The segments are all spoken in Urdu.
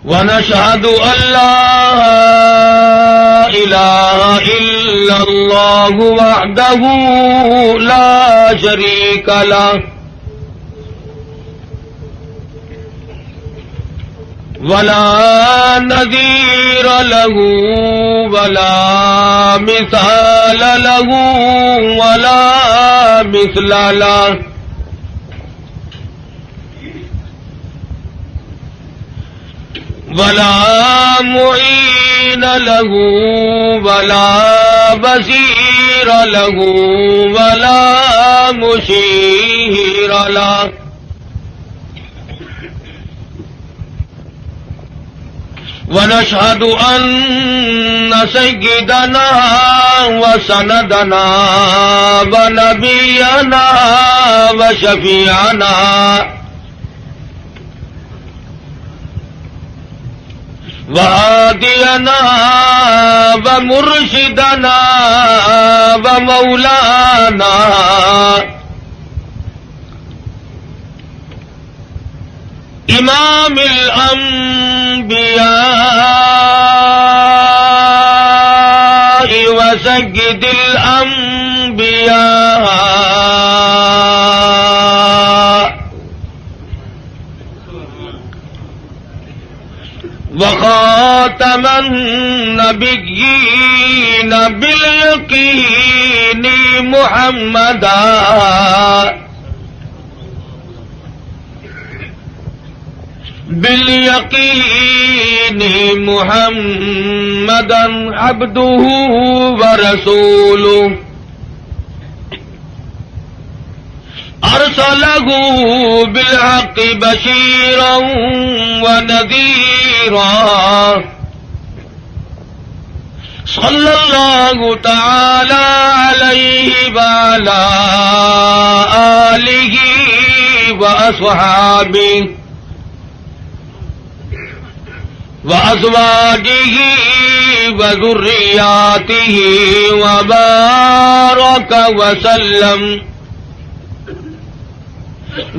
ونشهد أن لا إله إلا الله وحده لا شريك له ولا نذير له ولا مثال له ولا مثل له ولا معين له ولا بصير له ولا مشير له ونشهد أن سيدنا وسندنا ونبينا وشفيعنا وهادينا ومرشدنا ومولانا إمام الأنبياء وسيد الأنبياء وخاتم النبيين باليقين محمدا عبده ورسوله أرسله بالحق بشيرا ونذيرا صلى الله تعالى عليه وعلى آله وأصحابه وأزواجه وذرياته وبارك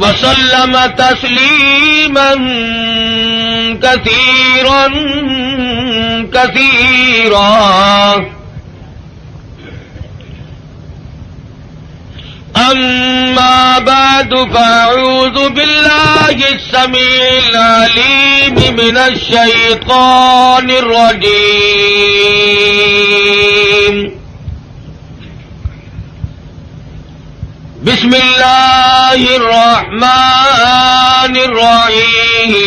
وسلم تسليما كثيرا كثيرا. أما بعد فأعوذ بالله السميع العليم من الشيطان الرجيم. بسم الله الرحمن الرحيم.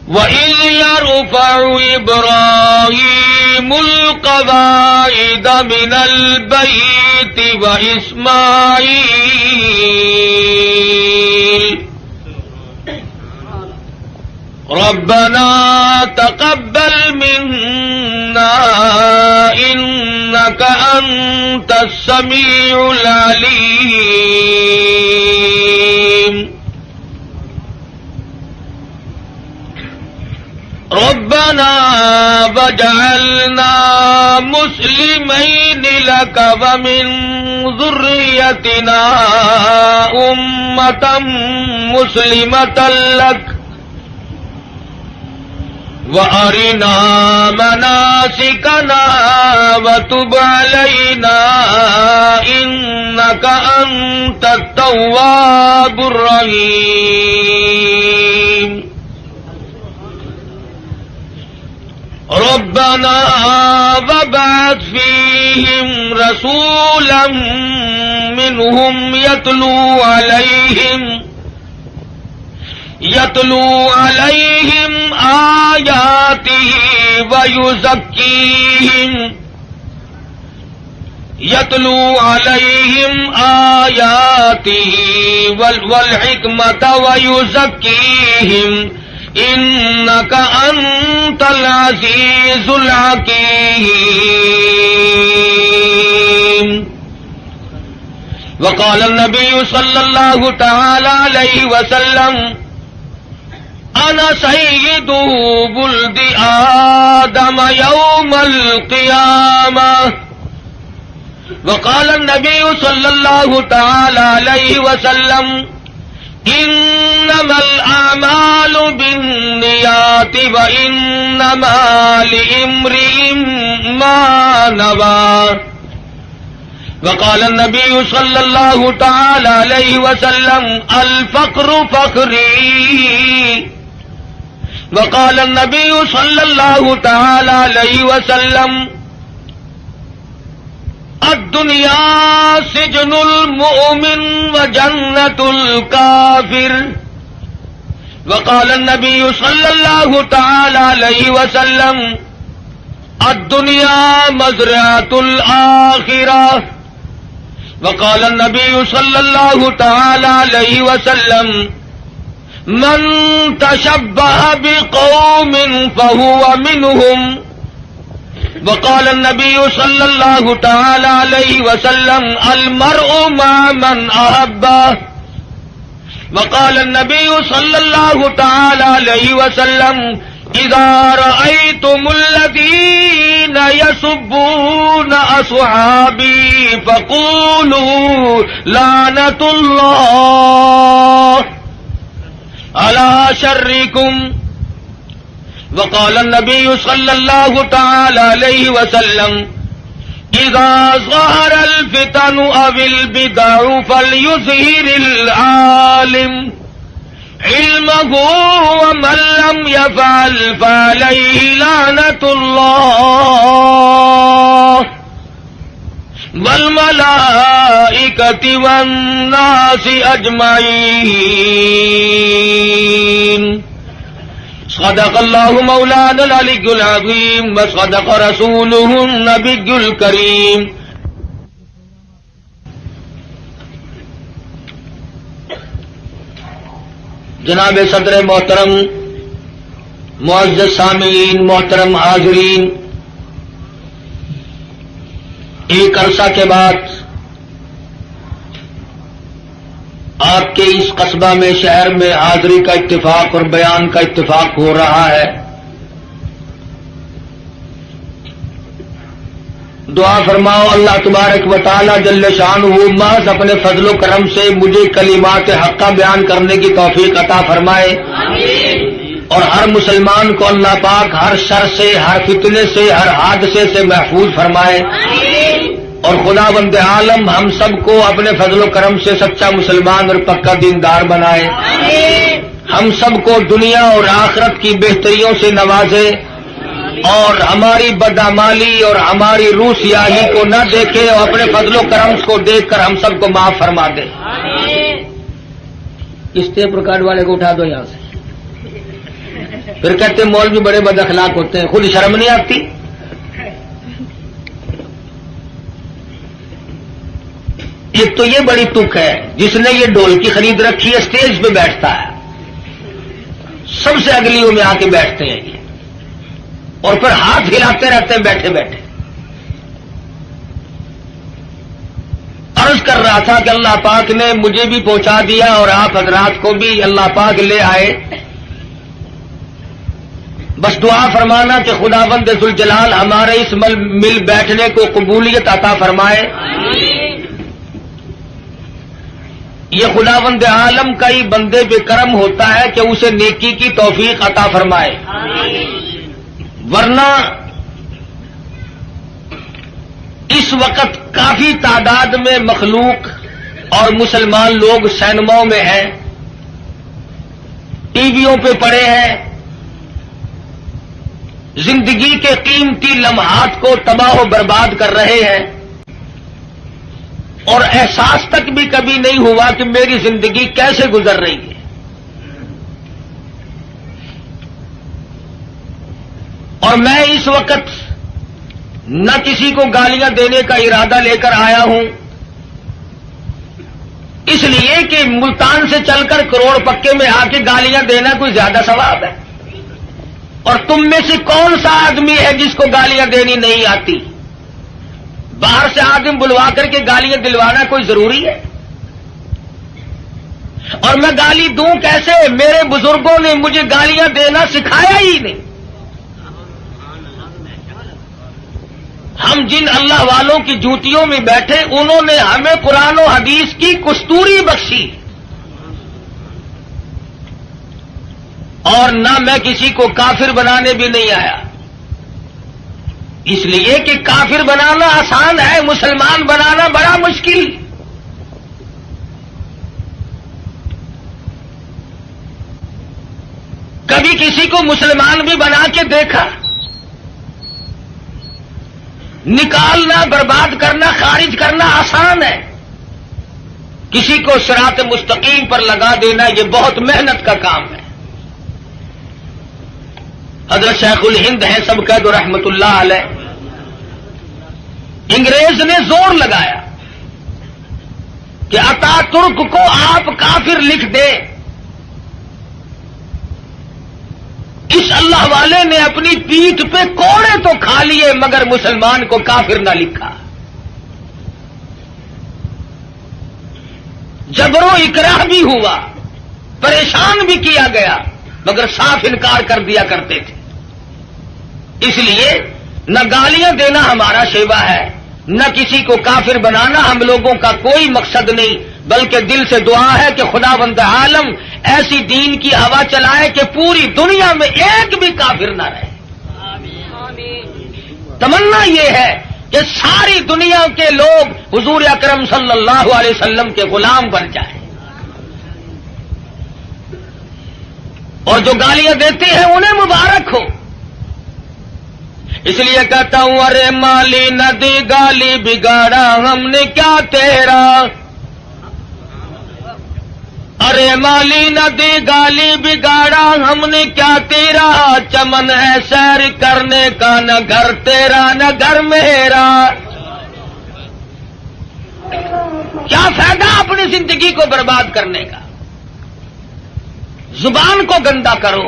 وَإِذْ يَرْفَعُ إِبْرَاهِيمُ الْقَوَاعِدَ مِنَ الْبَيْتِ وَإِسْمَاعِيلُ رَبَّنَا تَقَبَّلْ مِنَّا إِنَّكَ أَنْتَ السَّمِيعُ الْعَلِيمُ. ربنا وجعلنا مسلمين لك ومن ذريتنا أمة مسلمة لك وأرنا مناسكنا وتب علينا إنك أنت التواب الرحيم. ربنا وابعث فيهم رسولا منهم يتلو عليهم آياته والحكمة ويزكيهم إنك أنت العزيز الحكيم. وقال النبي صلى الله تعالى عليه وسلم أنا سيد ولد آدم يوم القيامة وقال النبي صلى الله تعالى عليه وسلم انما الاعمال بالنيات وانما لامرئ ما نوى وقال النبي صلى الله تعالى عليه وسلم الفقر فقري وقال النبي صلى الله تعالى عليه وسلم الدنيا سجن المؤمن وجنة الكافر وقال النبي صلى الله تعالى عليه وسلم الدنيا مزرعة الآخرة وقال النبي صلى الله تعالى عليه وسلم من تشبه بقوم فهو منهم وقال النبي صلى الله تعالى عليه وسلم المرء مع من أحبه وقال النبي صلى الله تعالى عليه وسلم إذا رأيتم الذين يسبون أصحابي فقولوا لعنة الله على شركم وقال النبي صلى الله تعالى عليه وسلم إذا ظهر الفتن أو البدع فليظهر العالم علمه ومن لم يفعل فعليه لعنة الله والملائكة والناس أجمعين صدق الله مولانا العلي العظيم وصدق رسوله النبي الكريم. جناب صدر محترم، معزز سامعین، محترم حاضرین، ایک عرصہ کے بعد آپ کے اس قصبہ میں، شہر میں حاضری کا اتفاق اور بیان کا اتفاق ہو رہا ہے. دعا فرماؤ اللہ تبارک و تعالی جل شانہ محض اپنے فضل و کرم سے مجھے کلمات حقہ بیان کرنے کی توفیق عطا فرمائے. آمین. اور ہر مسلمان کو اللہ پاک ہر شر سے، ہر فتنے سے، ہر حادثے سے محفوظ فرمائے. آمین. اور خداوند عالم ہم سب کو اپنے فضل و کرم سے سچا مسلمان اور پکا دیندار بنائے. آمین. ہم سب کو دنیا اور آخرت کی بہتریوں سے نوازے اور ہماری بدعمالی اور ہماری روح سیاہی کو نہ دیکھے اور اپنے فضل و کرم کو دیکھ کر ہم سب کو معاف فرما دے. اس ٹیپ ریکارڈ والے کو اٹھا دو یہاں سے. پھر کہتے ہیں مولوی بڑے بد اخلاق ہوتے ہیں، خود شرم نہیں آتی؟ ایک تو یہ بڑی تک ہے جس نے یہ ڈھولکی خرید رکھی ہے، اسٹیج پہ بیٹھتا ہے، سب سے اگلیوں میں آ کے بیٹھتے ہیں یہ، اور پھر ہاتھ ہلاتے رہتے ہیں بیٹھے بیٹھے. عرض کر رہا تھا کہ اللہ پاک نے مجھے بھی پہنچا دیا اور آپ حضرات کو بھی اللہ پاک لے آئے. بس دعا فرمانا کہ خداوند ذوالجلال ہمارے اس مل بیٹھنے کو قبولیت عطا فرمائے. یہ خداوند عالم کا ہی بندے پہ کرم ہوتا ہے کہ اسے نیکی کی توفیق عطا فرمائے. ورنہ اس وقت کافی تعداد میں مخلوق اور مسلمان لوگ سینماؤں میں ہیں، ٹی ویوں پہ پڑے ہیں، زندگی کے قیمتی لمحات کو تباہ و برباد کر رہے ہیں، اور احساس تک بھی کبھی نہیں ہوا کہ میری زندگی کیسے گزر رہی ہے. اور میں اس وقت نہ کسی کو گالیاں دینے کا ارادہ لے کر آیا ہوں، اس لیے کہ ملتان سے چل کر کروڑ پکے میں آ کے گالیاں دینا کوئی زیادہ ثواب ہے. اور تم میں سے کون سا آدمی ہے جس کو گالیاں دینی نہیں آتی؟ باہر سے آدمی بلوا کر کے گالیاں دلوانا کوئی ضروری ہے؟ اور میں گالی دوں کیسے؟ میرے بزرگوں نے مجھے گالیاں دینا سکھایا ہی نہیں. ہم جن اللہ والوں کی جوتیوں میں بیٹھے انہوں نے ہمیں قرآن و حدیث کی کستوری بخشی، اور نہ میں کسی کو کافر بنانے بھی نہیں آیا، اس لیے کہ کافر بنانا آسان ہے، مسلمان بنانا بڑا مشکل۔ کبھی کسی کو مسلمان بھی بنا کے دیکھا؟ نکالنا، برباد کرنا، خارج کرنا آسان ہے، کسی کو صراط مستقیم پر لگا دینا یہ بہت محنت کا کام ہے۔ حضرت شیخ الہند ہیں سب قید رحمت اللہ علیہ، انگریز نے زور لگایا کہ اتا ترک کو آپ کافر لکھ دیں، اس اللہ والے نے اپنی پیٹھ پہ کوڑے تو کھا لیے مگر مسلمان کو کافر نہ لکھا۔ جبر و اکراہ بھی ہوا، پریشان بھی کیا گیا، مگر صاف انکار کر دیا کرتے تھے۔ اس لیے نہ گالیاں دینا ہمارا شیوا ہے، نہ کسی کو کافر بنانا ہم لوگوں کا کوئی مقصد نہیں، بلکہ دل سے دعا ہے کہ خداوند عالم ایسی دین کی ہوا چلائے کہ پوری دنیا میں ایک بھی کافر نہ رہے۔ تمنا یہ ہے کہ ساری دنیا کے لوگ حضور اکرم صلی اللہ علیہ وسلم کے غلام بن جائیں، اور جو گالیاں دیتے ہیں انہیں مبارک ہو۔ اس لیے کہتا ہوں ارے مالی ندی گالی بگاڑا ہم نے کیا تیرا، ارے مالی ندی گالی بگاڑا ہم نے کیا تیرا، چمن ہے سیر کرنے کا نہ گھر تیرا نہ گھر میرا۔ کیا فائدہ اپنی زندگی کو برباد کرنے کا؟ زبان کو گندا کرو،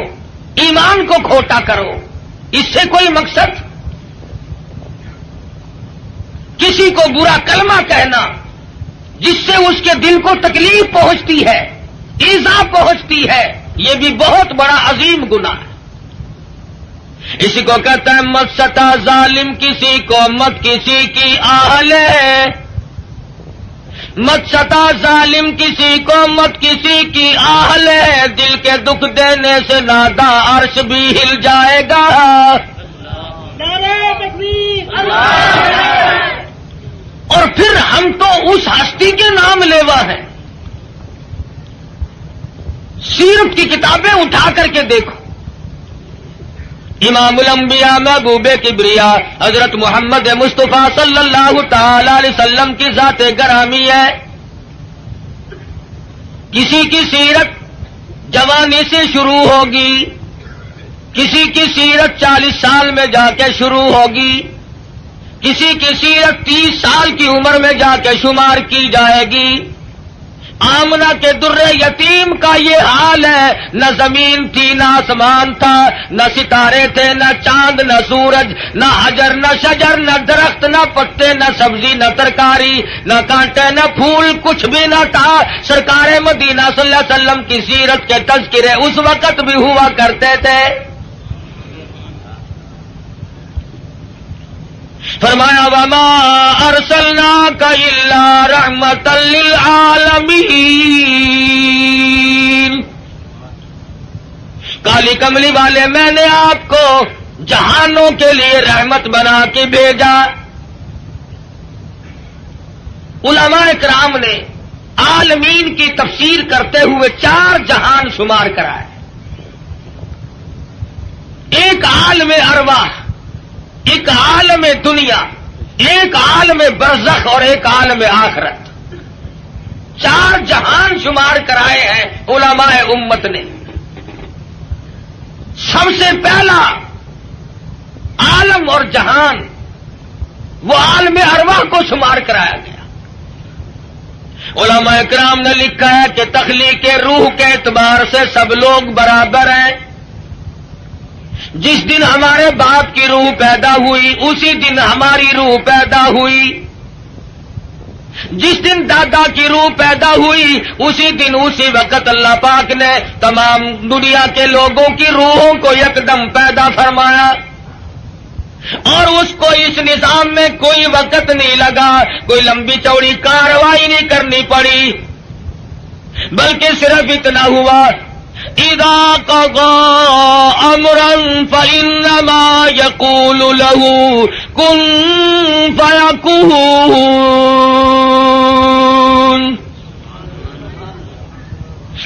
ایمان کو کھوٹا کرو، اس سے کوئی مقصد؟ کسی کو برا کلمہ کہنا جس سے اس کے دل کو تکلیف پہنچتی ہے، ایذا پہنچتی ہے، یہ بھی بہت بڑا عظیم گناہ ہے۔ اسی کو کہتا ہے مت ستا ظالم کسی کو مت کسی کی آہ لے، مت ستا ظالم کسی کو مت کسی کی آہ لے، دل کے دکھ دینے سے نادا عرش بھی ہل جائے گا۔ نعرہ تکبیر، اور پھر ہم تو اس ہستی کے نام لیوا ہیں۔ سیرت کی کتابیں اٹھا کر کے دیکھو، امام الانبیاء محبوب کبریا حضرت محمد مصطفیٰ صلی اللہ تعالی علیہ وسلم کی ذات گرامی ہے۔ کسی کی سیرت جوانی سے شروع ہوگی، کسی کی سیرت 40 سال میں جا کے شروع ہوگی، کسی کی سیرت 30 سال کی عمر میں جا کے شمار کی جائے گی۔ آمنہ کے در یتیم کا یہ حال ہے، نہ زمین تھی نہ آسمان تھا، نہ ستارے تھے نہ چاند نہ سورج، نہ حجر نہ شجر، نہ درخت نہ پتے، نہ سبزی نہ ترکاری، نہ کانٹے نہ پھول، کچھ بھی نہ تھا۔ سرکار مدینہ صلی اللہ علیہ وسلم کی سیرت کے تذکرے اس وقت بھی ہوا کرتے تھے۔ فرمایا وما ارسلناک الا رحمتا للعالمین، کالی کملی والے میں نے آپ کو جہانوں کے لیے رحمت بنا کے بھیجا۔ علماء کرام نے عالمین کی تفسیر کرتے ہوئے 4 جہان شمار کرائے، ایک عالم ارواح، ایک عالم دنیا، ایک عالم برزخ اور ایک عالم آخرت۔ 4 جہان شمار کرائے ہیں علماء امت نے۔ سب سے پہلا عالم اور جہان وہ عالم ارواح کو شمار کرایا گیا۔ علماء کرام نے لکھا ہے کہ تخلیق روح کے اعتبار سے سب لوگ برابر ہیں۔ جس دن ہمارے باپ کی روح پیدا ہوئی اسی دن ہماری روح پیدا ہوئی، جس دن دادا کی روح پیدا ہوئی اسی دن اسی وقت اللہ پاک نے تمام دنیا کے لوگوں کی روحوں کو یکدم پیدا فرمایا۔ اور اس کو اس نظام میں کوئی وقت نہیں لگا، کوئی لمبی چوڑی کارروائی نہیں کرنی پڑی، بلکہ صرف اتنا ہوا اذا قضى امرا فانما يقول له كن فيكون۔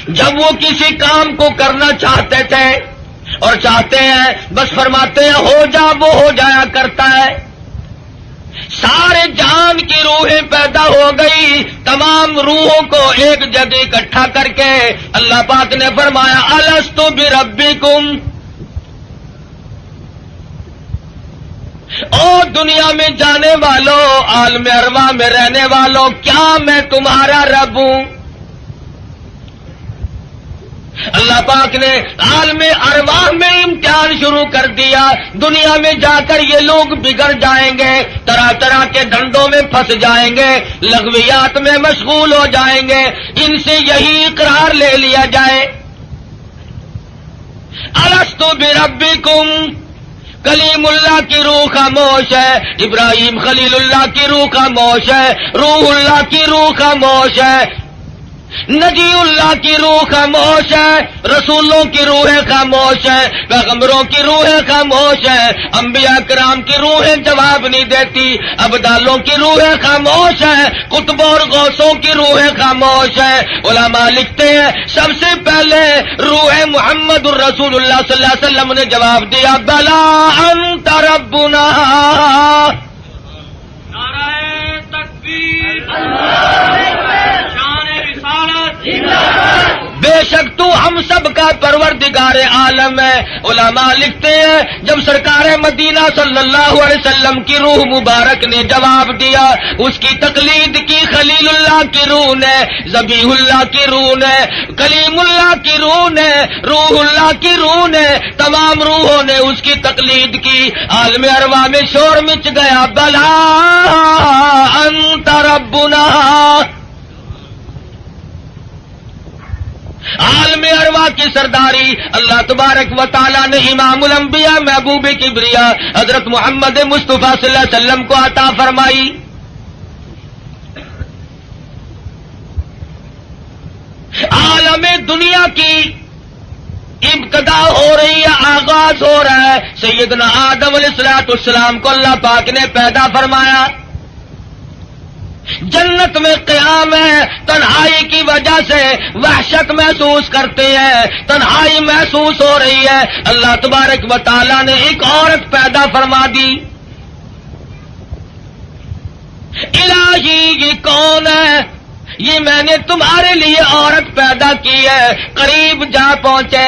جب وہ کسی کام کو کرنا چاہتے تھے اور چاہتے ہیں بس فرماتے ہیں ہو جا، وہ ہو جایا کرتا ہے۔ سارے جان کی روحیں پیدا ہو گئی، تمام روحوں کو ایک جگہ اکٹھا کر کے اللہ پاک نے فرمایا الست بربکم، او دنیا میں جانے والوں، عالم ارواح میں رہنے والوں، کیا میں تمہارا رب ہوں؟ اللہ پاک نے عالم ارواح میں امتحان شروع کر دیا۔ دنیا میں جا کر یہ لوگ بگڑ جائیں گے، طرح طرح کے دھندوں میں پھنس جائیں گے، لغویات میں مشغول ہو جائیں گے، ان سے یہی اقرار لے لیا جائے الست بربکم۔ کلیم اللہ کی روح خاموش ہے، ابراہیم خلیل اللہ کی روح خاموش ہے، روح اللہ کی روح خاموش ہے، نجی اللہ کی روح خاموش ہے، رسولوں کی روحیں خاموش ہیں، پیغمبروں کی روحیں خاموش ہیں، انبیاء کرام کی روحیں جواب نہیں دیتی، ابدالوں کی روحیں خاموش ہیں، قطبوں اور غوثوں کی روحیں خاموش ہیں۔ علماء لکھتے ہیں سب سے پہلے روح محمد الرسول اللہ صلی اللہ علیہ وسلم نے جواب دیا بلا انت ربنا۔ نعرہ تکبیر، بے شک تو ہم سب کا پروردگار عالم ہے۔ علماء لکھتے ہیں جب سرکار مدینہ صلی اللہ علیہ وسلم کی روح مبارک نے جواب دیا، اس کی تقلید کی خلیل اللہ کی روح نے، ذبیح اللہ کی روح نے، کلیم اللہ کی روح نے، روح اللہ کی روح نے، تمام روحوں نے اس کی تقلید کی۔ عالم ارواح میں شور مچ گیا بلا انت ربنا۔ عالم ارواح کی سرداری اللہ تبارک و تعالی نے امام الانبیاء محبوب کبریا حضرت محمد مصطفیٰ صلی اللہ علیہ وسلم کو عطا فرمائی۔ عالم دنیا کی ابتدا ہو رہی ہے، آغاز ہو رہا ہے۔ سیدنا آدم علیہ السلام کو اللہ پاک نے پیدا فرمایا، جنت میں قیام ہے، تنہائی کی وجہ سے وحشت محسوس کرتے ہیں، تنہائی محسوس ہو رہی ہے، اللہ تبارک و تعالی نے ایک عورت پیدا فرما دی۔ الہی یہ کون ہے؟ یہ میں نے تمہارے لیے عورت پیدا کی ہے۔ قریب جا پہنچے،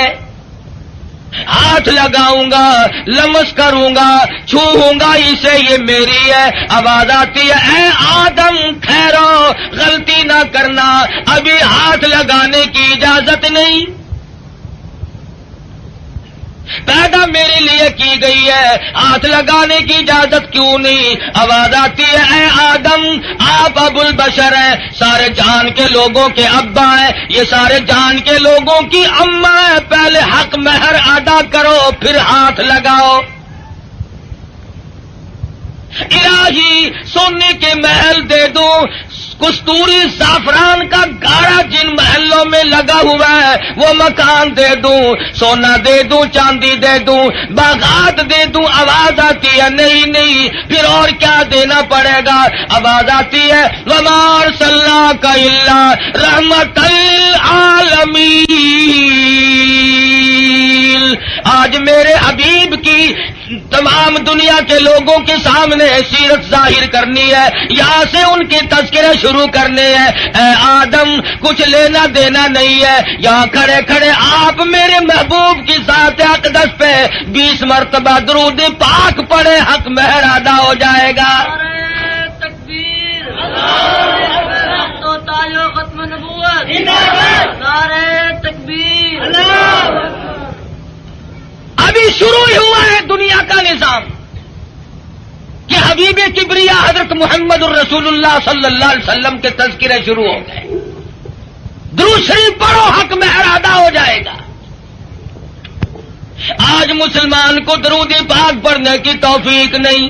ہاتھ لگاؤں گا، لمس کروں گا، چھوؤں گا اسے، یہ میری ہے۔ آواز آتی ہے اے آدم ٹھہرو، غلطی نہ کرنا، ابھی ہاتھ لگانے کی اجازت نہیں، پیدا میرے لیے کی گئی ہے، ہاتھ لگانے کی اجازت کیوں نہیں؟ آواز آتی ہے اے آدم آپ ابو البشر ہیں، سارے جان کے لوگوں کے ابا ہیں، یہ سارے جان کے لوگوں کی اماں ہیں، پہلے حق مہر ادا کرو پھر ہاتھ لگاؤ۔ الہی سونے کے محل دے دوں، کستوری زعفران کا گاڑا جن محلوں میں لگا ہوا ہے وہ مکان دے دوں، سونا دے دوں، چاندی دے دوں، باغات دے دوں۔ آواز آتی ہے نہیں نہیں، پھر اور کیا دینا پڑے گا؟ آواز آتی ہے وما ارسلناک الا رحمۃ للعالمین۔ آج میرے حبیب کی تمام دنیا کے لوگوں کے سامنے سیرت ظاہر کرنی ہے، یہاں سے ان کے تذکرے شروع کرنے ہیں۔ اے آدم کچھ لینا دینا نہیں ہے، یہاں کھڑے کھڑے آپ میرے محبوب کی ذات اقدس پہ 20 مرتبہ درود پاک پڑھے، حق مہر ادا ہو جائے گا۔ نعرہ تکبیر، تو تاج و ختم نبوت، نعرہ تکبیر۔ ابھی شروع ہی ہوا ہے دنیا کا نظام کہ حبیب کبریا حضرت محمد الرسول اللہ صلی اللہ علیہ وسلم کے تذکرے شروع ہو گئے، درود شریف پڑھو حق مہر ادا ہو جائے گا۔ آج مسلمان کو درود پاک پڑھنے کی توفیق نہیں.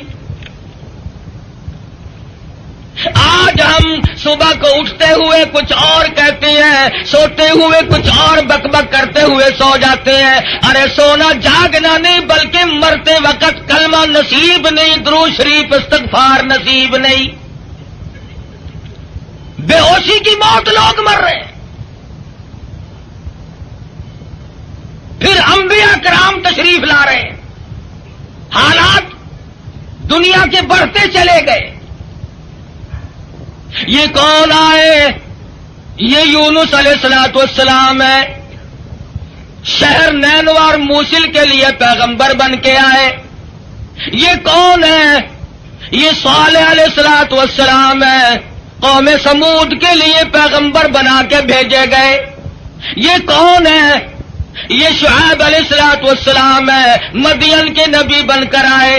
آج ہم صبح کو اٹھتے ہوئے کچھ اور کہتے ہیں, سوتے ہوئے کچھ اور بک بک کرتے ہوئے سو جاتے ہیں. ارے سونا جاگنا نہیں, بلکہ مرتے وقت کلمہ نصیب نہیں, درود شریف استغفار نصیب نہیں. بے ہوشی کی موت لوگ مر رہے ہیں. پھر انبیاء کرام تشریف لا رہے ہیں. حالات دنیا کے بڑھتے چلے گئے. یہ کون آئے؟ یہ یونس علیہ الصلوۃ والسلام ہے. شہر نینوا اور موصل کے لیے پیغمبر بن کے آئے. یہ کون ہے؟ یہ صالح علیہ الصلوۃ والسلام ہے. قوم سمود کے لیے پیغمبر بنا کے بھیجے گئے. یہ کون ہے؟ یہ شعیب علیہ الصلوۃ والسلام ہے. مدین کے نبی بن کر آئے.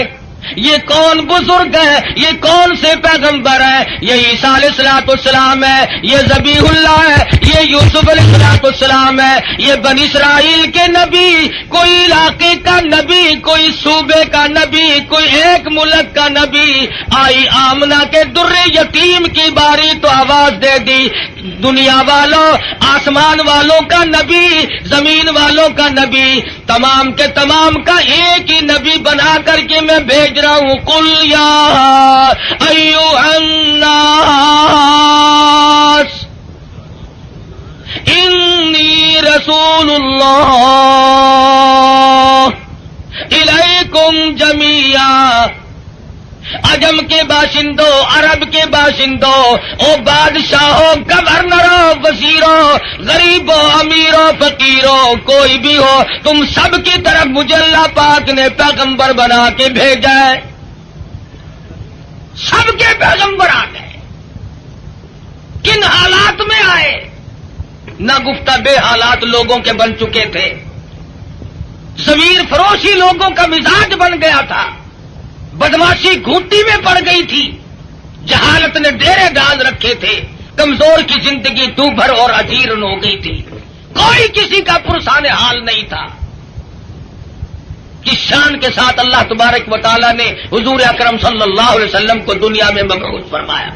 یہ کون بزرگ ہے؟ یہ کون سے پیغمبر ہے؟ یہ عیسیٰ علیہ الصلوۃ والسلام ہے. یہ ذبیح اللہ ہے. یہ یوسف علیہ الصلوۃ والسلام ہے. یہ بنی اسرائیل کے نبی, کوئی علاقے کا نبی, کوئی صوبے کا نبی, کوئی ایک ملک کا نبی. آئی آمنہ کے در یتیم کی باری تو آواز دے دی, دنیا والوں, آسمان والوں کا نبی, زمین والوں کا نبی, تمام کے تمام کا ایک ہی نبی بنا کر کے میں بھیج رہا ہوں. قل یا ایھا الناس انی رسول اللہ الیکم جمیعا. عجم کے باشندوں, عرب کے باشندوں, او بادشاہوں, گورنروں, وزیروں, غریبوں, امیروں, فقیروں, کوئی بھی ہو, تم سب کی طرف مجھے اللہ پاک نے پیغمبر بنا کے بھیجا ہے. سب کے پیغمبر آ گئے. کن حالات میں آئے؟ نہ گفتہ بے حالات لوگوں کے بن چکے تھے. ضمیر فروشی لوگوں کا مزاج بن گیا تھا. بدماشی گھوٹی میں پڑ گئی تھی. جہالت نے ڈیرے ڈال رکھے تھے. کمزور کی زندگی دوبھر اور اجیرن ہو گئی تھی. کوئی کسی کا پرسان حال نہیں تھا. کس شان کے ساتھ اللہ تبارک و تعالیٰ نے حضور اکرم صلی اللہ علیہ وسلم کو دنیا میں مبعوث فرمایا.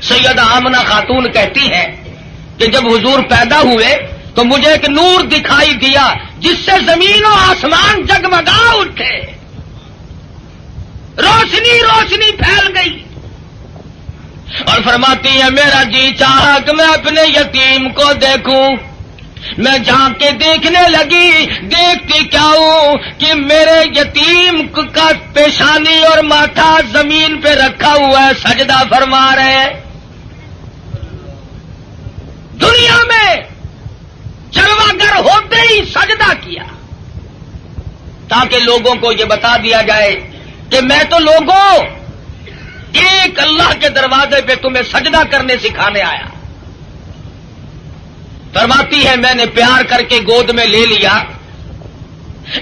سیدہ آمنہ خاتون کہتی ہے کہ جب حضور پیدا ہوئے تو مجھے ایک نور دکھائی دیا جس سے زمین و آسمان جگمگا اٹھے. روشنی روشنی پھیل گئی. اور فرماتی ہے میرا جی چاہا کہ میں اپنے یتیم کو دیکھوں. میں جا کے دیکھنے لگی. دیکھتی کیا ہوں کہ میرے یتیم کا پیشانی اور ماتھا زمین پہ رکھا ہوا ہے, سجدہ فرما رہے ہیں. دنیا میں جلوہ گر ہوتے ہی سجدہ کیا تاکہ لوگوں کو یہ بتا دیا جائے کہ میں تو لوگوں ایک اللہ کے دروازے پہ تمہیں سجدہ کرنے سکھانے آیا. فرماتی ہے میں نے پیار کر کے گود میں لے لیا.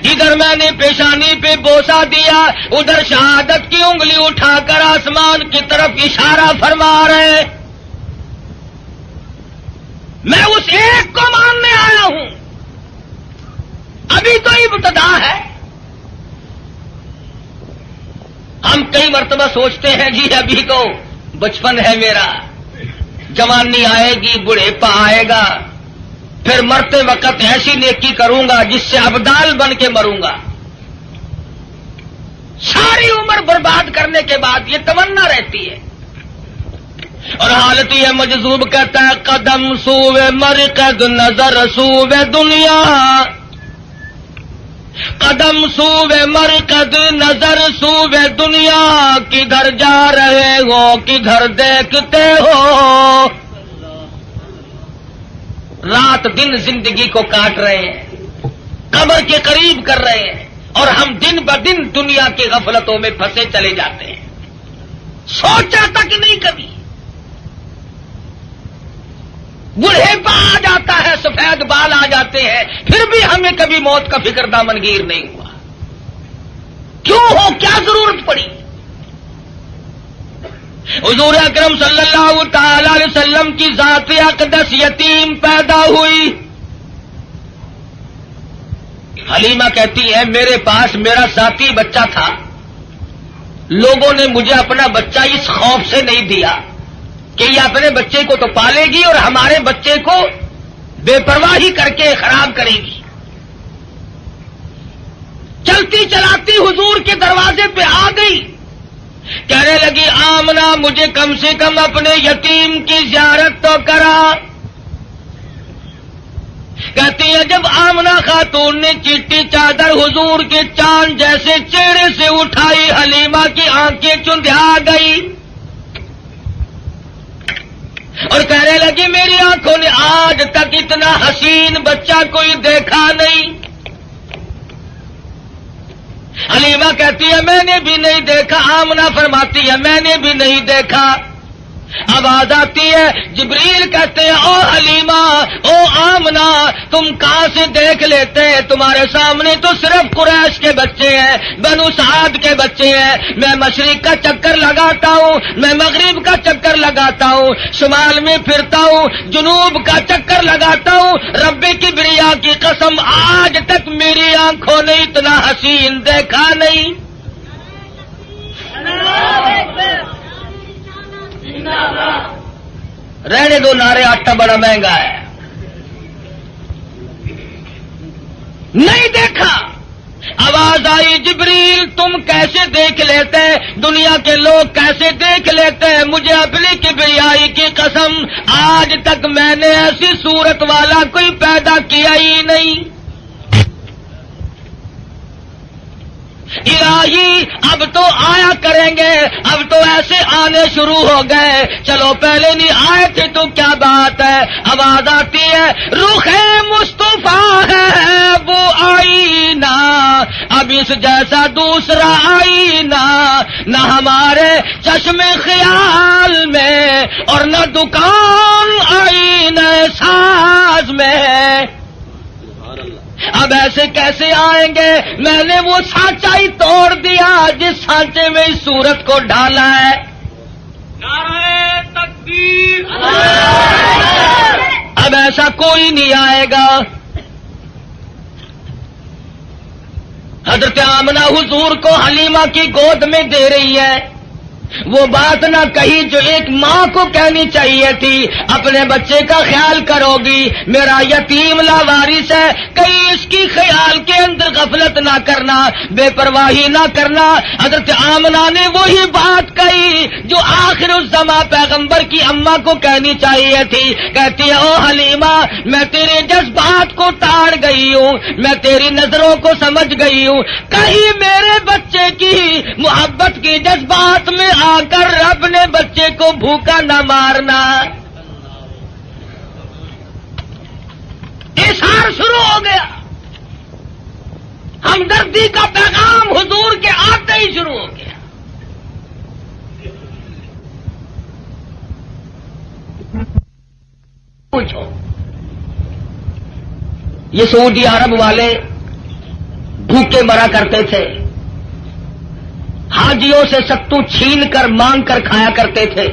ادھر میں نے پیشانی پہ بوسا دیا, ادھر شہادت کی انگلی اٹھا کر آسمان کی طرف اشارہ فرما رہے. میں اس ایک کو ماننے آیا ہوں. ابھی تو ابتدا ہے. ہم کئی مرتبہ سوچتے ہیں جی ابھی تو بچپن ہے میرا, جوانی آئے گی, بڑھیپا آئے گا, پھر مرتے وقت ایسی نیکی کروں گا جس سے ابدال بن کے مروں گا. ساری عمر برباد کرنے کے بعد یہ تمنا رہتی ہے. اور حالت یہ مجذوب کہتا ہے قدم سوئے مرقد نظر سوئے دنیا, قدم سوئے مرقد نظر سوئے دنیا, کدھر جا رہے ہو کدھر دیکھتے ہو. رات دن زندگی کو کاٹ رہے ہیں, قبر کے قریب کر رہے ہیں, اور ہم دن بدن دنیا کی غفلتوں میں پھنسے چلے جاتے ہیں. سوچا تک نہیں کبھی. بڑھیپا آ جاتا ہے, سفید بال آ جاتے ہیں, پھر بھی ہمیں کبھی موت کا فکر دامنگیر نہیں ہوا. کیوں ہو, کیا ضرورت پڑی؟ حضور اکرم صلی اللہ تعالی علیہ وسلم کی ذات اقدس یتیم پیدا ہوئی. حلیمہ کہتی ہے میرے پاس میرا ذاتی بچہ تھا، لوگوں نے مجھے اپنا بچہ اس خوف سے نہیں دیا کہ یہ اپنے بچے کو تو پالے گی اور ہمارے بچے کو بے پرواہی کر کے خراب کرے گی۔ چلتی چلاتی حضور کے دروازے پہ آ گئی، کہنے لگی آمنہ مجھے کم سے کم اپنے یتیم کی زیارت تو کرا۔ کہتی ہے جب آمنہ خاتون نے چٹی چادر حضور کے چاند جیسے چہرے سے اٹھائی، حلیمہ کی آنکھیں چندھیا گئی اور کہنے لگی میری آنکھوں نے آج تک اتنا حسین بچہ کوئی دیکھا نہیں۔ حلیمہ کہتی ہے میں نے بھی نہیں دیکھا، آمنہ فرماتی ہے میں نے بھی نہیں دیکھا۔ آواز آتی ہے، جبریل کہتے ہیں او حلیمہ او آمنہ تم کہاں سے دیکھ لیتے ہیں؟ تمہارے سامنے تو صرف قریش کے بچے ہیں، بنو سعد کے بچے ہیں۔ میں مشرق کا چکر لگاتا ہوں، میں مغرب کا چکر لگاتا ہوں، شمال میں پھرتا ہوں، جنوب کا چکر لگاتا ہوں، رب کبریا کی قسم آج تک میری آنکھوں نے اتنا حسین دیکھا نہیں۔ رہنے دو نعرے، آٹا بڑا مہنگا ہے۔ نہیں دیکھا۔ آواز آئی جبریل تم کیسے دیکھ لیتے ہیں؟ دنیا کے لوگ کیسے دیکھ لیتے ہیں؟ مجھے اپنی کبریائی کی قسم آج تک میں نے ایسی صورت والا کوئی پیدا کیا ہی نہیں۔ الہی اب تو آیا کریں گے، اب تو ایسے آنے شروع ہو گئے، چلو پہلے نہیں آئے تھے تو کیا بات ہے۔ آواز آتی ہے رخ مصطفیٰ ہے وہ آئینہ، اب اس جیسا دوسرا آئینہ نہ ہمارے چشم خیال میں اور نہ دکان آئینہ ساز میں۔ اب ایسے کیسے آئیں گے؟ میں نے وہ سانچا ہی توڑ دیا جس سانچے میں اس صورت کو ڈالا ہے۔ نعرہ تکبیر، اب ایسا کوئی نہیں آئے گا۔ حضرت آمنہ حضور کو حلیمہ کی گود میں دے رہی ہے، وہ بات نہ کہی جو ایک ماں کو کہنی چاہیے تھی، اپنے بچے کا خیال کرو گی، میرا یتیم لاوارث ہے، کہیں اس کی خیال کے اندر غفلت نہ کرنا، بے پرواہی نہ کرنا۔ حضرت آمنہ نے وہی بات کہی جو آخر الزمان پیغمبر کی اماں کو کہنی چاہیے تھی۔ کہتی ہے او حلیمہ میں تیرے جذبات کو تاڑ گئی ہوں، میں تیری نظروں کو سمجھ گئی ہوں، کہیں میرے بچے کی محبت کی جذبات میں آ کر اپنے بچے کو بھوکا نہ مارنا۔ اظہار شروع ہو گیا، ہمدردی کا پیغام حضور کے آتے ہی شروع ہو گیا۔ پوچھو یہ سعودی عرب والے بھوکے مرا کرتے تھے، حاجیوں سے ستو چھین کر مانگ کر کھایا کرتے تھے۔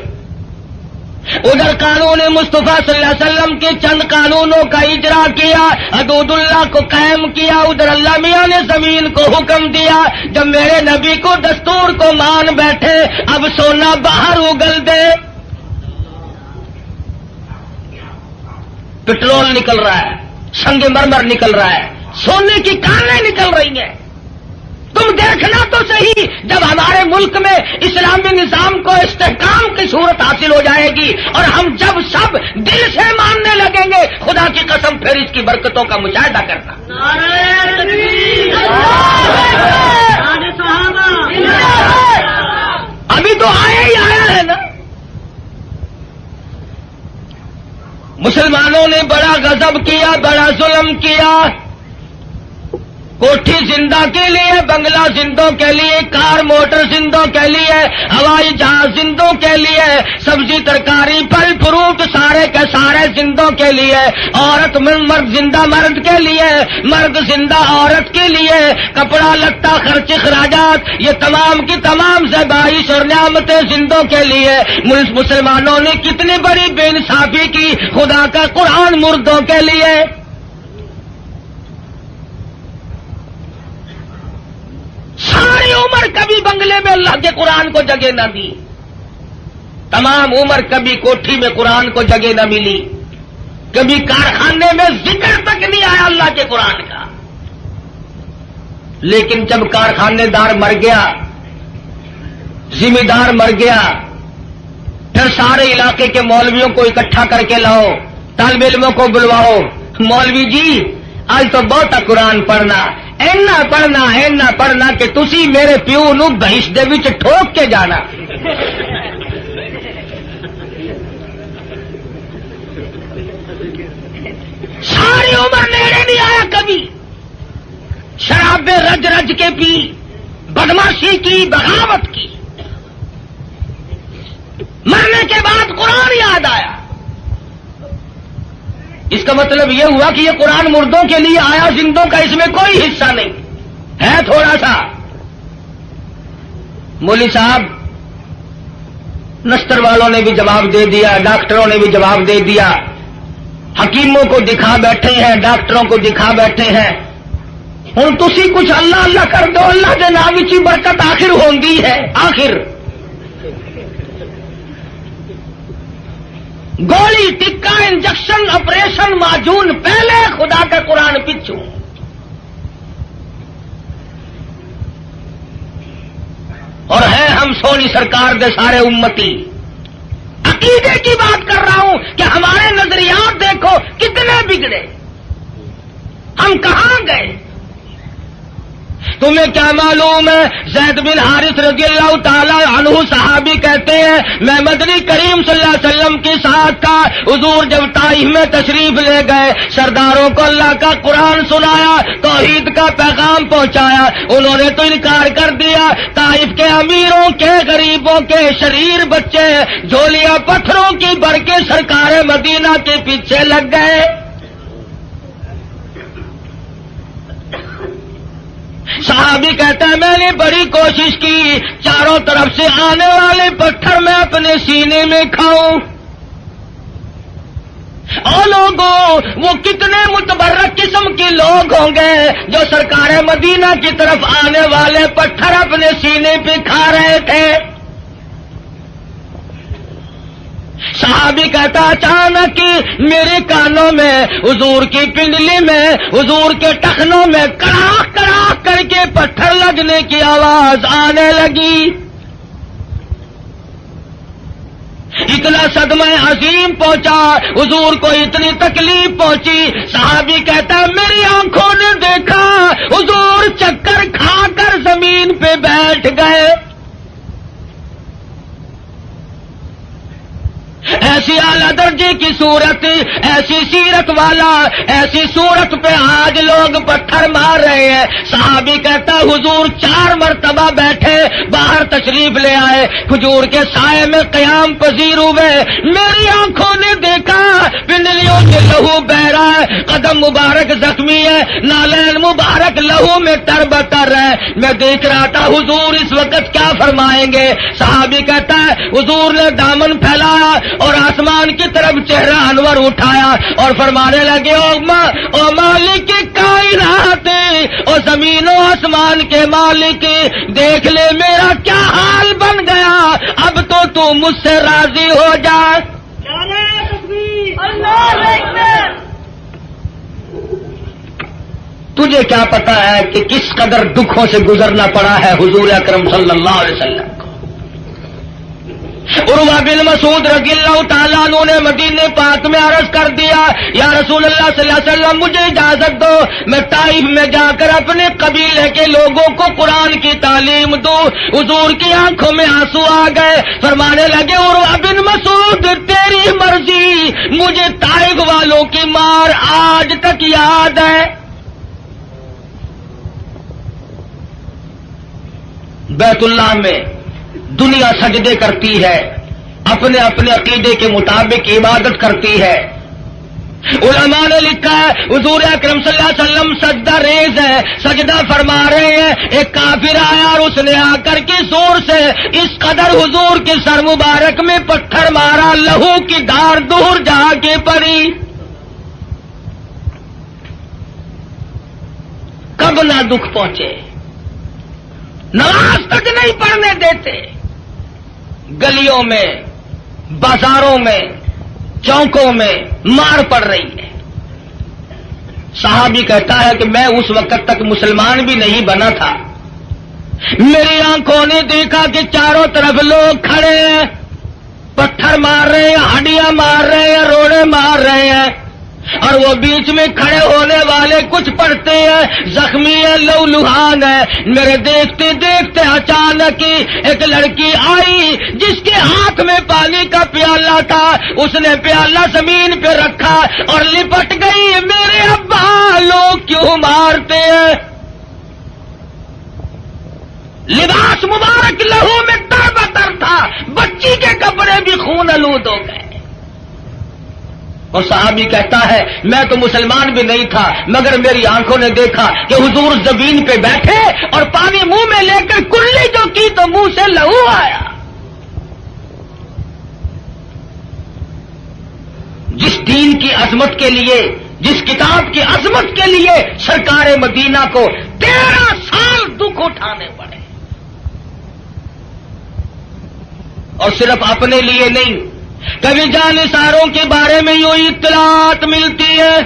ادھر قانون مصطفیٰ صلی اللہ علیہ وسلم کے چند قانونوں کا اجرا کیا، حدود اللہ کو قائم کیا، ادھر اللہ میاں نے زمین کو حکم دیا جب میرے نبی کو دستور کو مان بیٹھے اب سونا باہر اگل دے۔ پٹرول نکل رہا ہے، سنگ مرمر نکل رہا ہے، سونے کی کانیں نکل رہی ہیں۔ تم دیکھنا تو صحیح جب ہمارے ملک میں اسلامی نظام کو استحکام کی صورت حاصل ہو جائے گی اور ہم جب سب دل سے ماننے لگیں گے، خدا کی قسم پھر اس کی برکتوں کا مشاہدہ کرنا۔ نعرہ تکبیر، نعرہ صحابہ، ابھی تو آیا ہی آیا ہے نا۔ مسلمانوں نے بڑا غضب کیا، بڑا ظلم کیا، کوٹھی زندہ کے لیے، بنگلہ زندوں کے لیے، کار موٹر زندوں کے لیے، ہوائی جہاز زندوں کے لیے، سبزی ترکاری پھل فروٹ سارے کے سارے زندوں کے لیے، عورت مرد زندہ مرد کے لیے، مرد زندہ عورت کے لیے، کپڑا لتا خرچ اخراجات یہ تمام کی تمام زیبائش اور نعمتیں زندوں کے لیے۔ مسلمانوں نے کتنی بڑی بے انصافی کی، خدا کا قرآن مردوں کے لیے۔ عمر کبھی بنگلے میں اللہ کے قرآن کو جگہ نہ دی، تمام عمر کبھی کوٹھی میں قرآن کو جگہ نہ ملی، کبھی کارخانے میں ذکر تک نہیں آیا اللہ کے قرآن کا۔ لیکن جب کارخانے دار مر گیا، ذمہ دار مر گیا، پھر سارے علاقے کے مولویوں کو اکٹھا کر کے لاؤ، طالب علموں کو بلواؤ، مولوی جی آج تو بہت قرآن پڑھنا، اینا پڑھنا کہ تسی میرے پیو نو بہش دے وچ ٹھوک کے جانا۔ ساری عمر نیڑے نہیں آیا کبھی، شرابیں رج رج کے پی، بدماشی کی، بغاوت کی، مرنے کے بعد قرآن یاد آیا۔ اس کا مطلب یہ ہوا کہ یہ قرآن مردوں کے لیے آیا، زندوں کا اس میں کوئی حصہ نہیں ہے، تھوڑا سا۔ مولوی صاحب نستر والوں نے بھی جواب دے دیا، ڈاکٹروں نے بھی جواب دے دیا، حکیموں کو دکھا بیٹھے ہیں، ڈاکٹروں کو دکھا بیٹھے ہیں، ہوں تسی کچھ اللہ اللہ کر دو، اللہ کے نام کی برکت آخر ہوندی ہے۔ آخر گولی، ٹکا، انجیکشن، آپریشن، معجون پہلے، خدا کا قرآن پچھو۔ اور ہے ہم سونی سرکار دے سارے امتی۔ عقیدے کی بات کر رہا ہوں کہ ہمارے نظریات دیکھو کتنے بگڑے، ہم کہاں گئے؟ تمہیں کیا معلوم ہے؟ زید بن حارث رضی اللہ تعالی عنہ صحابی کہتے ہیں میں مدنی کریم صلی اللہ علیہ وسلم کے ساتھ تھا، حضور جب طائف میں تشریف لے گئے، سرداروں کو اللہ کا قرآن سنایا، توحید کا پیغام پہنچایا، انہوں نے تو انکار کر دیا۔ طائف کے امیروں کے، غریبوں کے، شریر بچے جھولیاں پتھروں کی بھر کے سرکار مدینہ کے پیچھے لگ گئے۔ صحابی کہتا ہے میں نے بڑی کوشش کی، چاروں طرف سے آنے والے پتھر میں اپنے سینے میں کھاؤں۔ اور لوگوں، وہ کتنے متبرک قسم کے لوگ ہوں گے جو سرکار مدینہ کی طرف آنے والے پتھر اپنے سینے پہ کھا رہے تھے۔ صحابی کہتا اچانک میرے کانوں میں، حضور کی پنڈلی میں، حضور کے ٹخنوں میں کڑاک کڑاک کر کے پتھر لگنے کی آواز آنے لگی۔ اتنا صدمہ عظیم پہنچا، حضور کو اتنی تکلیف پہنچی۔ صحابی کہتا میری آنکھوں نے دیکھا حضور چکر کھا کر زمین پہ بیٹھ گئے۔ ایسی اعلیٰ درجے کی صورت، ایسی سیرت والا، ایسی صورت پہ آج لوگ پتھر مار رہے ہیں۔ صحابی کہتا حضور 4 مرتبہ بیٹھے، باہر تشریف لے آئے، کھجور کے سائے میں قیام پذیر ہوئے، میری آنکھوں نے دیکھا پنڈلیوں کے لہو بہ رہا ہے، قدم مبارک زخمی ہے، نالین مبارک لہو میں تر بتر ہے، میں دیکھ رہا تھا حضور اس وقت کیا فرمائیں گے۔ صحابی کہتا ہے حضور نے دامن پھیلایا اور آسمان کی طرف چہرہ انور اٹھایا اور فرمانے لگے او مالک کائنات، او زمین و آسمان کے مالک، دیکھ لے میرا کیا حال بن گیا، اب تو مجھ سے راضی ہو جا۔ نعرہ تکبیر، اللہ اکبر۔ تجھے کیا پتا ہے کہ کس قدر دکھوں سے گزرنا پڑا ہے حضور اکرم صلی اللہ علیہ وسلم کو۔ عروہ بن مسعود رضی اللہ تعالیٰ عنہ نے مدینے پاک میں عرض کر دیا یا رسول اللہ صلی اللہ علیہ وسلم مجھے اجازت دو میں طائف میں جا کر اپنے قبیلے کے لوگوں کو قرآن کی تعلیم دوں۔ حضور کی آنکھوں میں آنسو آ گئے، فرمانے لگے عروہ بن مسعود تیری مرضی، مجھے طائف والوں کی مار آج تک یاد ہے۔ بیت اللہ میں دنیا سجدے کرتی ہے، اپنے اپنے عقیدے کے مطابق عبادت کرتی ہے۔ علماء نے لکھا ہے حضور اکرم صلی اللہ علیہ وسلم سجدہ ریز ہے، سجدہ فرما رہے ہیں، ایک کافر آیا اور اس نے آ کر کے زور سے اس قدر حضور کے سر مبارک میں پتھر مارا، لہو کی دھار دور جا کے پڑی۔ کب نہ دکھ پہنچے، نماز تک نہیں پڑھنے دیتے، گلیوں میں، بازاروں میں، چوکوں میں مار پڑ رہی ہے۔ صحابی کہتا ہے کہ میں اس وقت تک مسلمان بھی نہیں بنا تھا، میری آنکھوں نے دیکھا کہ چاروں طرف لوگ کھڑے ہیں، پتھر مار رہے ہیں، ہڈیاں مار رہے ہیں، روڑے مار رہے ہیں، اور وہ بیچ میں کھڑے ہونے والے کچھ پڑھتے ہیں، زخمی ہے، لہولہان ہے۔ میرے دیکھتے دیکھتے اچانک ہی ایک لڑکی آئی جس کے ہاتھ میں پانی کا پیالہ تھا، اس نے پیالہ زمین پہ رکھا اور لپٹ گئی۔ میرے ابا لوگ کیوں مارتے ہیں؟ لباس مبارک لہو میں تر بتر تھا، بچی کے کپڑے بھی خون آلود ہو گئے۔ اور صحابی کہتا ہے میں تو مسلمان بھی نہیں تھا، مگر میری آنکھوں نے دیکھا کہ حضور زمین پہ بیٹھے اور پانی منہ میں لے کر کلی جو کی تو منہ سے لہو آیا۔ جس دین کی عظمت کے لیے، جس کتاب کی عظمت کے لیے سرکار مدینہ کو 13 سال دکھ اٹھانے پڑے، اور صرف اپنے لیے نہیں، کبھی جانثاروں کے بارے میں یوں اطلاعات ملتی ہے،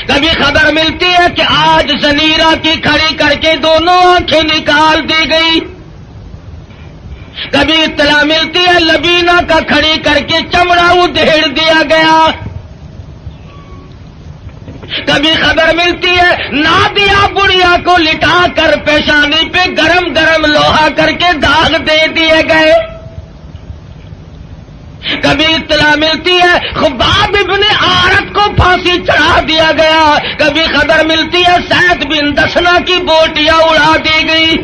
کبھی خبر ملتی ہے کہ آج زنیرہ کی کھڑی کر کے دونوں آنکھیں نکال دی گئی، کبھی اطلاع ملتی ہے لبینہ کا کھڑی کر کے چمڑا ادھیڑ دیا گیا، کبھی خبر ملتی ہے نادیہ بڑھیا کو لٹا کر پیشانی پہ گرم گرم لوہا کر کے داغ دے دیے گئے، کبھی اطلاع ملتی ہے خباب ابن عارت کو پھانسی چڑھا دیا گیا، کبھی خبر ملتی ہے سعد بن دسنا کی بوٹیاں اڑا دی گئی،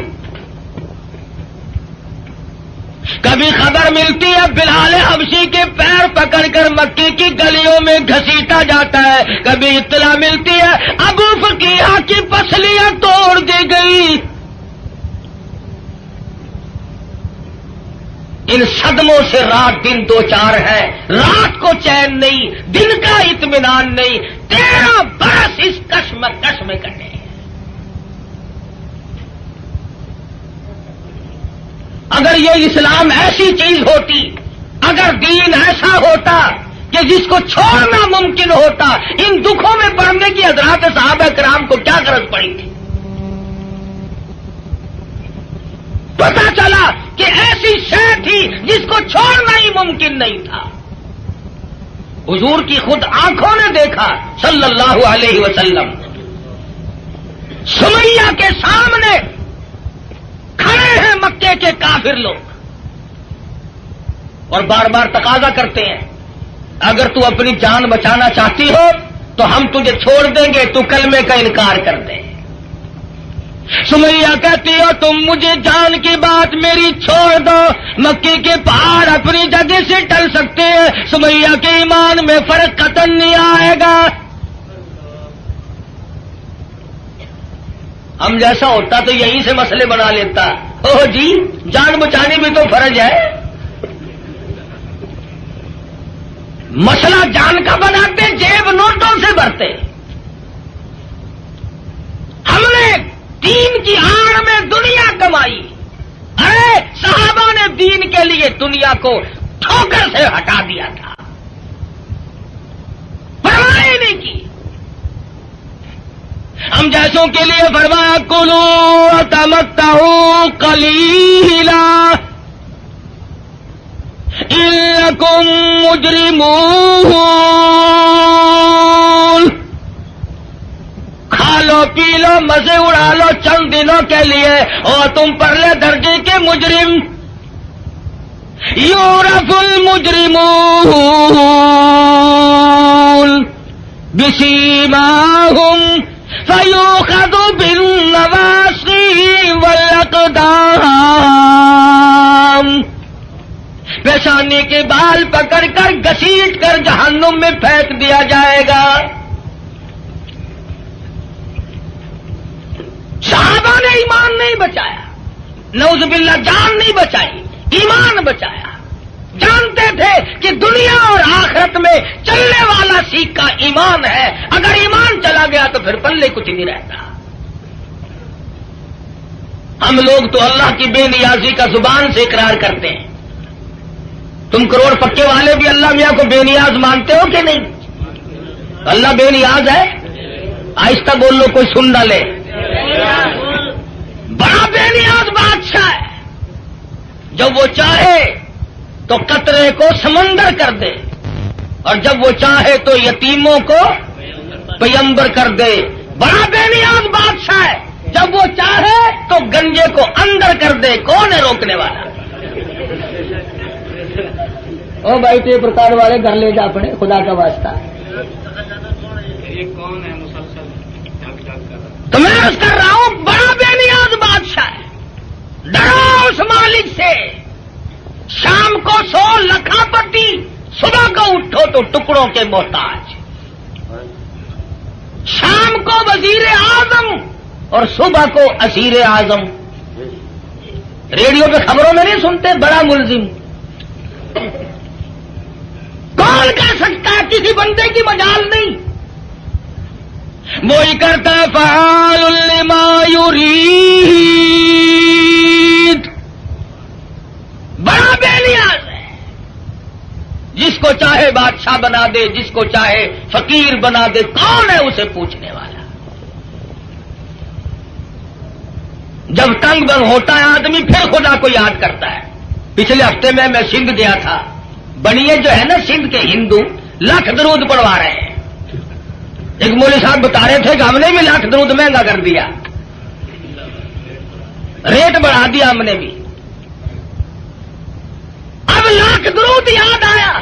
کبھی خبر ملتی ہے بلال حبشی کے پیر پکڑ کر مکی کی گلیوں میں گھسیٹا جاتا ہے، کبھی اطلاع ملتی ہے ابو فقیہ کی پسلیاں توڑ دی گئی۔ ان صدموں سے رات دن دو چار ہے، رات کو چین نہیں، دن کا اطمینان نہیں، 13 برس اس کشمکش میں کٹے۔ اگر یہ اسلام ایسی چیز ہوتی، اگر دین ایسا ہوتا کہ جس کو چھوڑنا ممکن ہوتا، ان دکھوں میں پڑنے کی حضرات صحابہ کرام کو کیا غرض پڑی تھی؟ پتا چلا کہ ایسی شے تھی جس کو چھوڑنا ہی ممکن نہیں تھا۔ حضور کی خود آنکھوں نے دیکھا صلی اللہ علیہ وسلم، سمیہ کے سامنے کھڑے ہیں مکے کے کافر لوگ، اور بار بار تقاضا کرتے ہیں اگر تو اپنی جان بچانا چاہتی ہو تو ہم تجھے چھوڑ دیں گے، تو کلمے کا انکار کر دے۔ سمیہ کہتی ہو تم مجھے جان کی بات میری چھوڑ دو، مکی کے پہاڑ اپنی جگہ سے ٹل سکتے ہیں، سمیہ کے ایمان میں فرق قطعاً نہیں آئے گا۔ ہم جیسا ہوتا تو یہیں سے مسئلے بنا لیتا، اوہ جی جان بچانی بھی تو فرض ہے۔ مسئلہ جان کا بناتے، جیب نوٹوں سے بھرتے۔ ہم نے دین کی آڑ میں دنیا کمائی، ارے صحابہ نے دین کے لیے دنیا کو ٹھوکر سے ہٹا دیا تھا، پرواہ ہی نہیں کی۔ ہم جیسوں کے لیے فرمایا کلو وتمتعوا قلیلا انکم مجرمون، کھا لو پی لو مزے اڑا لو چند دنوں کے لیے، اور تم پرلے درجے کے مجرم۔ یعرف المجرمون بسیماہم فیؤخذ بالنواصی والاقدام، پیشانی کے بال پکڑ کر گھسیٹ کر جہنم میں پھینک دیا جائے گا۔ صحابہ نے ایمان نہیں بچایا، نعوذ باللہ جان نہیں بچائی، ایمان بچایا۔ جانتے تھے کہ دنیا اور آخرت میں چلنے والا سیکہ ایمان ہے، اگر ایمان چلا گیا تو پھر پلے کچھ نہیں رہتا۔ ہم لوگ تو اللہ کی بے نیازی کا زبان سے اقرار کرتے ہیں. تم کروڑ پکے والے بھی اللہ میاں کو بے نیاز مانتے ہو کہ نہیں؟ اللہ بے نیاز ہے؟ آہستہ بول لو کوئی سن نہ لے. بڑا بے نیاز بادشاہ ہے. جب وہ چاہے تو قطرے کو سمندر کر دے اور جب وہ چاہے تو یتیموں کو پیمبر کر دے. بڑا بے نیاز بادشاہ ہے. جب وہ چاہے تو گنجے کو اندر کر دے. کون ہے روکنے والا؟ او بھائی ٹیپ ریکارڈ والے گھر لے جا اپنے، خدا کا واسطہ. کون ہے مسلسل تو میں عرض کر رہا ہوں بڑا بے نیاز بادشاہ ہے. ڈرو اس مالک سے. شام کو سو لکھا پتی، صبح کو اٹھو تو ٹکڑوں کے محتاج. شام کو وزیر اعظم اور صبح کو اسیر اعظم. ریڈیو پہ خبروں میں نہیں سنتے بڑا ملزم. کون کہہ سکتا ہے؟ کسی بندے کی مجال نہیں. وہی کرتا ہے فعال لما یرید. بڑا بے نیاز ہے. جس کو چاہے بادشاہ بنا دے، جس کو چاہے فقیر بنا دے. کون ہے اسے پوچھنے والا؟ جب تنگ بنگ ہوتا ہے آدمی پھر خدا کو یاد کرتا ہے. پچھلے ہفتے میں سندھ گیا تھا. بنیے جو ہے نا سندھ کے ہندو لاکھ درود پڑھوا رہے ہیں. ایک مولوی صاحب بتا رہے تھے کہ ہم نے بھی لاکھ درود مہنگا کر دیا، ریٹ بڑھا دیا ہم نے بھی. اب لاکھ درود یاد آیا.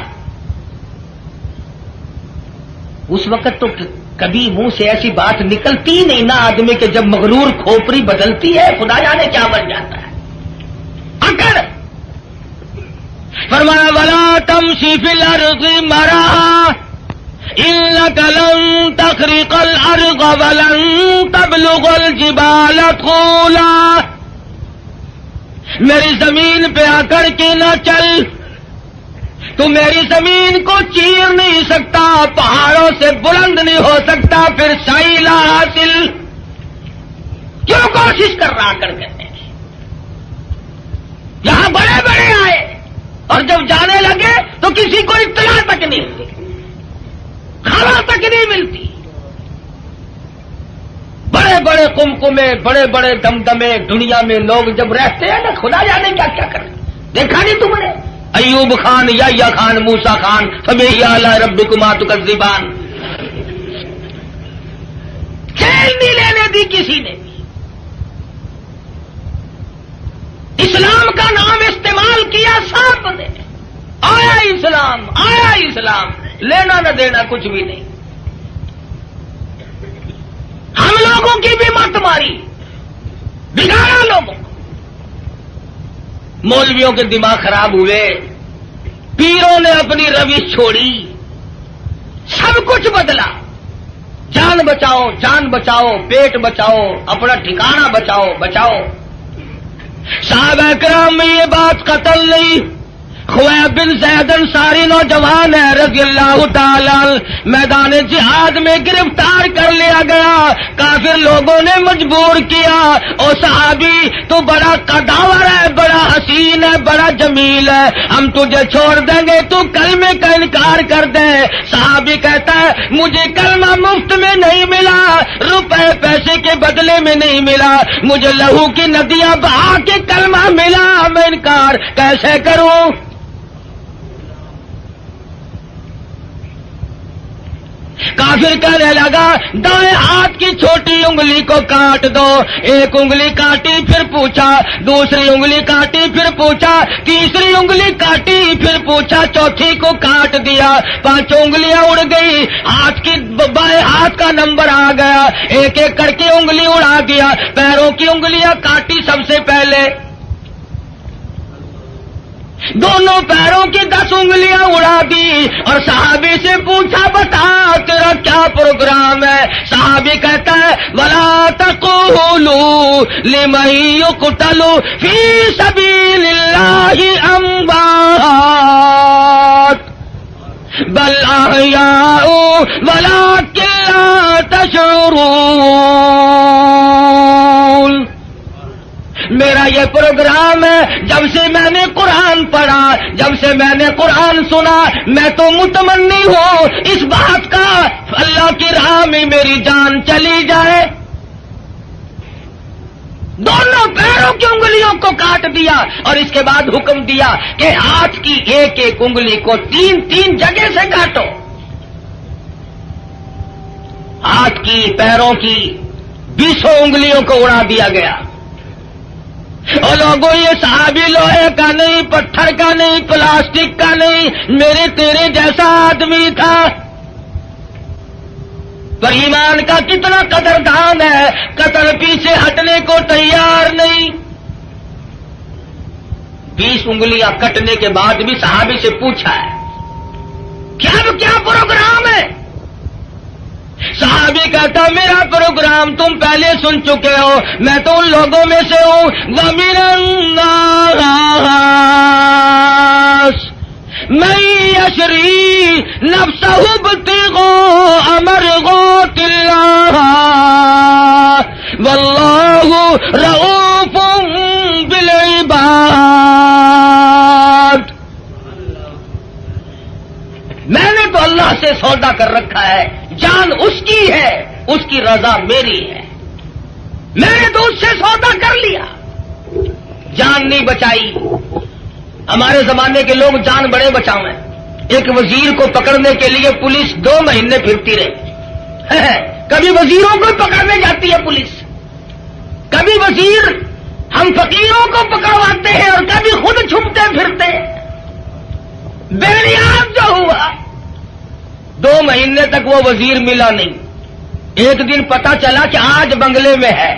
اس وقت تو کبھی منہ سے ایسی بات نکلتی نہیں نا آدمی کے. جب مغرور کھوپڑی بدلتی ہے خدا جانے کیا بن جاتا ہے. اکڑ فرمایا ولا تمشی فی الارض مرحا انک لن تخرق الارض ولن تبلغ الجبال طولا. میری زمین پہ آ کر کے نہ چل. تو میری زمین کو چیر نہیں سکتا، پہاڑوں سے بلند نہیں ہو سکتا، پھر سائلہ حاصل کیوں کوشش کر رہا کرتے ہیں؟ یہاں بڑے بڑے آئے اور جب جانے لگے تو کسی کو اطلاع تک نہیں ملتی، خبر تک نہیں ملتی. بڑے بڑے کمکمے، بڑے بڑے دمدمے دنیا میں لوگ جب رہتے ہیں نا خدا جانے کیا کیا کریں. دیکھا نہیں تم نے ایوب خان، یحییٰ خان، موسیٰ خان، فبأي آلاء ربكما تكذبان. کھیل نہیں لینے دی کسی نے بھی. اسلام کا نام استعمال کیا سب نے. آیا اسلام، آیا اسلام، لینا نہ دینا کچھ بھی نہیں. ہم لوگوں کی بھی مت ماری، بگاڑا لوگوں کو. مولویوں کے دماغ خراب ہوئے، پیروں نے اپنی روش چھوڑی، سب کچھ بدلا. جان بچاؤ، جان بچاؤ، پیٹ بچاؤ، اپنا ٹھکانہ بچاؤ، بچاؤ. صحابہ کرام میں یہ بات قتل نہیں. خویب بن زید انصاری نوجوان ہے رضی اللہ تعالی، میدان جہاد میں گرفتار کر لیا گیا. کافر لوگوں نے مجبور کیا، او صحابی تو بڑا قداور ہے، بڑا حسین ہے، بڑا جمیل ہے، ہم تجھے چھوڑ دیں گے، تو کلمے کا انکار کر دے. صحابی کہتا ہے مجھے کلمہ مفت میں نہیں ملا، روپے پیسے کے بدلے میں نہیں ملا، مجھے لہو کی ندیاں بہا کے کلمہ ملا. میں انکار کیسے کروں؟ کافر کہنے لگا دائیں ہاتھ کی چھوٹی انگلی کو کاٹ دو. ایک انگلی کاٹی پھر پوچھا، دوسری انگلی کاٹی پھر پوچھا، تیسری انگلی کاٹی پھر پوچھا، چوتھی کو کاٹ دیا. 5 انگلیاں اڑ گئی. ہاتھ کی بائیں ہاتھ کا نمبر آ گیا، ایک ایک کر کے انگلی اڑا دیا. پیروں کی انگلیاں کاٹی سب سے پہلے، دونوں پیروں کی 10 انگلیاں اڑا دی. اور صحابی سے پوچھا بتا تیرا کیا پروگرام ہے؟ صحابی کہتا ہے وَلَا تَقُولُوا لِمَن يُقْتَلُ فِي سَبِيلِ اللَّهِ أَمْوَاتٌ بَلْ أَحْيَاءٌ وَلَكِن لَّا تَشْعُرُونَ. میرا یہ پروگرام ہے، جب سے میں نے قرآن پڑھا، جب سے میں نے قرآن سنا، میں تو متمنی ہوں اس بات کا اللہ کی راہ میں میری جان چلی جائے۔ دونوں پیروں کی انگلیوں کو کاٹ دیا اور اس کے بعد حکم دیا کہ ہاتھ کی ایک ایک انگلی کو 3 جگہ سے کاٹو۔ ہاتھ کی، پیروں کی 20 انگلیوں کو اڑا دیا گیا۔ اور لوگوں یہ صحابی لوہے کا نہیں، پتھر کا نہیں، پلاسٹک کا نہیں، میرے تیرے جیسا آدمی تھا، پر ایمان کا کتنا قدردان ہے، قتل پیچھے ہٹنے کو تیار نہیں۔ 20 انگلیاں کٹنے کے بعد بھی صحابی سے پوچھا ہے کیا پروگرام ہے؟ صحابی کہتا میرا پروگرام تم پہلے سن چکے ہو، میں تو ان لوگوں میں سے ہوں وَمِنَ النَّاسِ مَن يَشْرِي نَفْسَهُ ابْتِغَاءَ مَرْضَاتِ اللَّهِ وَاللَّهُ رَءُوفٌ بِالْعِبَادِ۔ میں نے تو اللہ سے سودا کر رکھا ہے، جان اس کی ہے، اس کی رضا میری ہے، میں نے تو اس سے سودا کر لیا، جان نہیں بچائی۔ ہمارے زمانے کے لوگ جان بڑے بچاؤ ہیں۔ ایک وزیر کو پکڑنے کے لیے پولیس 2 مہینے پھرتی رہی، کبھی وزیروں کو پکڑنے جاتی ہے پولیس، کبھی وزیر ہم فقیروں کو پکڑواتے ہیں اور کبھی خود چھپتے پھرتے ہیں۔ بے نیاز جو ہوا، 2 مہینے تک وہ وزیر ملا نہیں۔ ایک دن پتا چلا کہ آج بنگلے میں ہے،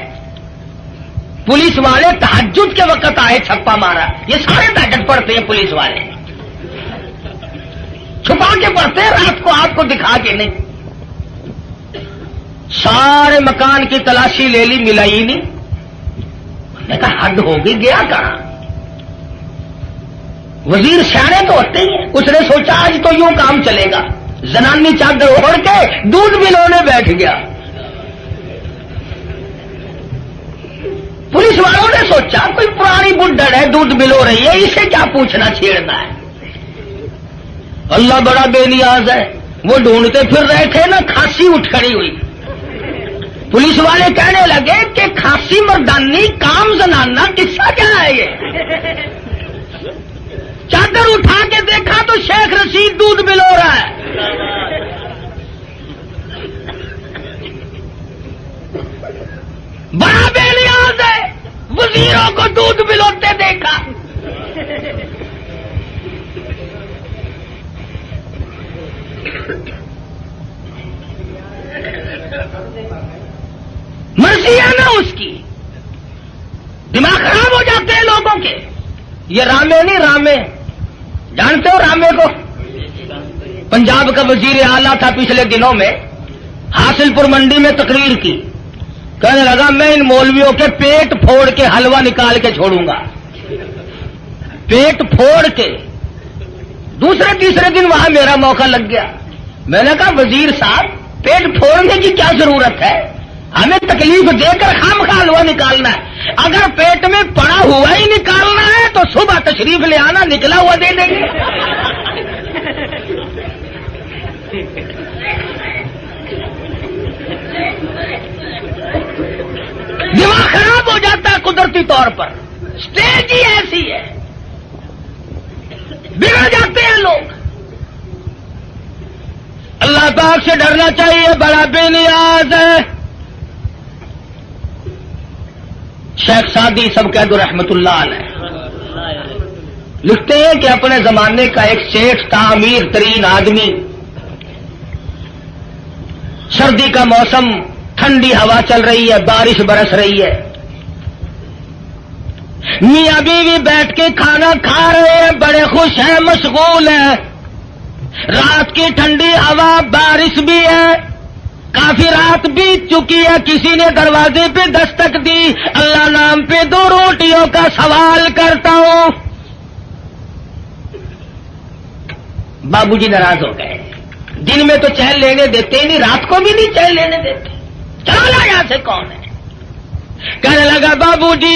پولیس والے تہجد کے وقت آئے، چھپا مارا۔ یہ سارے تہجد پڑھتے ہیں پولیس والے، چھپا کے پڑھتے ہیں، رات کو آپ کو دکھا کے نہیں۔ سارے مکان کی تلاشی لے لی، ملا ہی نہیں۔ میں نے کہا حد ہوگی، گیا کہاں؟ وزیر سیانے تو ہوتے ہی ہیں، اس نے سوچا آج تو یوں کام چلے گا، زنانی چادر اوڑھ کے دودھ ملونے بیٹھ گیا۔ پولیس والوں نے سوچا کوئی پرانی بڈھڑ ہے، دودھ ملو رہی ہے، اسے کیا پوچھنا چھیڑنا ہے۔ اللہ بڑا بے نیاز ہے، وہ ڈھونڈتے پھر رہے تھے نا، کھانسی اٹھ کھڑی ہوئی۔ پولیس والے کہنے لگے کہ کھانسی مردانی کام زنانہ، قصہ کیا ہے یہ؟ چادر اٹھا کے دیکھا تو شیخ رشید دودھ ملو رہا ہے۔ بڑا بے نیاز ہے، وزیروں کو دودھ ملوتے دیکھا۔ مرضی ہے نا اس کی، دماغ خراب ہو جاتے ہیں لوگوں کے۔ یہ رامے نہیں، رامے جانتے ہو رامے کو؟ پنجاب کا وزیر اعلیٰ تھا، پچھلے دنوں میں حاصل پور منڈی میں تقریر کی، کہنے لگا میں ان مولویوں کے پیٹ پھوڑ کے حلوہ نکال کے چھوڑوں گا، پیٹ پھوڑ کے۔ دوسرے تیسرے دن وہاں میرا موقع لگ گیا، میں نے کہا وزیر صاحب پیٹ پھوڑنے کی کیا ضرورت ہے، ہمیں تکلیف دے کر خامخواہ حلوہ نکالنا ہے، اگر پیٹ میں پڑا ہوا ہی نکالنا ہے تو صبح تشریف لے آنا، نکلا ہوا دے دیں گے۔ دماغ خراب ہو جاتا ہے قدرتی طور پر، سٹیج ہی ایسی ہے، بگڑ جاتے ہیں لوگ۔ اللہ پاک سے ڈرنا چاہیے، بڑا بے نیاز ہے۔ شیخ سعدی سب قید رحمت اللہ علیہ لکھتے ہیں کہ اپنے زمانے کا ایک سیٹھ تھا، امیر ترین آدمی، سردی کا موسم، ٹھنڈی ہوا چل رہی ہے، بارش برس رہی ہے، میاں بیوی بیٹھ کے کھانا کھا رہے ہیں، بڑے خوش ہیں، مشغول ہیں، رات کی ٹھنڈی ہوا، بارش بھی ہے، کافی رات بیت چکی ہے، کسی نے دروازے پہ دستک دی، اللہ نام پہ 2 روٹیوں کا سوال کرتا ہوں۔ بابو جی ناراض ہو گئے، دن میں تو چین لینے دیتے ہی نہیں، رات کو بھی نہیں چین لینے دیتے، چلا یہاں سے کون ہے؟ کہنے لگا بابو جی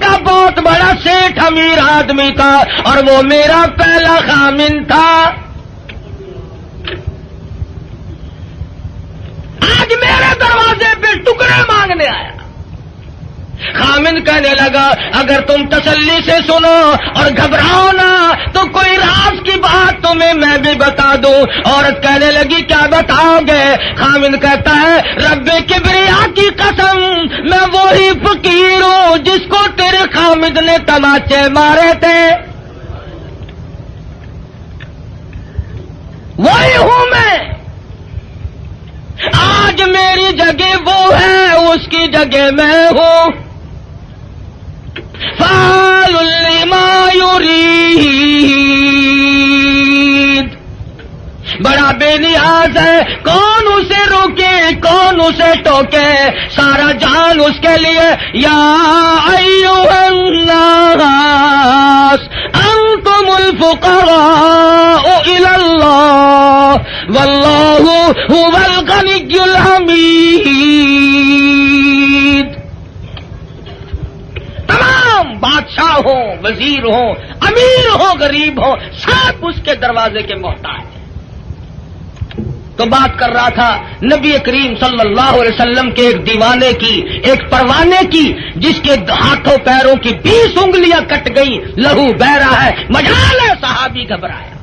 کا بہت بڑا سیٹھ امیر آدمی تھا اور وہ میرا پہلا خامن تھا. آج میرے دروازے پہ ٹکڑے مانگنے آیا. خامن کہنے لگا اگر تم تسلی سے سنو اور گھبراؤ نہ تو کوئی راز کی بات تمہیں میں بھی بتا دوں. عورت کہنے لگی کیا بتاؤ گے؟ خامن کہتا ہے رب کبریا کی قسم میں وہی فقیر ہوں جس کو تیرے خامد نے تماچے مارے تھے، وہی ہوں میں. آج میری جگہ وہ ہے، اس کی جگہ میں ہوں. فعال لما یرید، بڑا بے نیاز ہے، کون اسے روکے کون اسے ٹوکے، سارا جان اس کے لیے. یا ایھا الناس انتم الفقراء الی اللہ واللہ هو الغنی الحمید. تمام بادشاہ ہوں، وزیر ہوں، امیر ہوں، غریب ہوں، سب اس کے دروازے کے محتاج ہیں. تو بات کر رہا تھا نبی کریم صلی اللہ علیہ وسلم کے ایک دیوانے کی، ایک پروانے کی، جس کے ہاتھوں پیروں کی 20 انگلیاں کٹ گئی، لہو بہ رہا ہے. مجال ہے صحابی گھبرایا.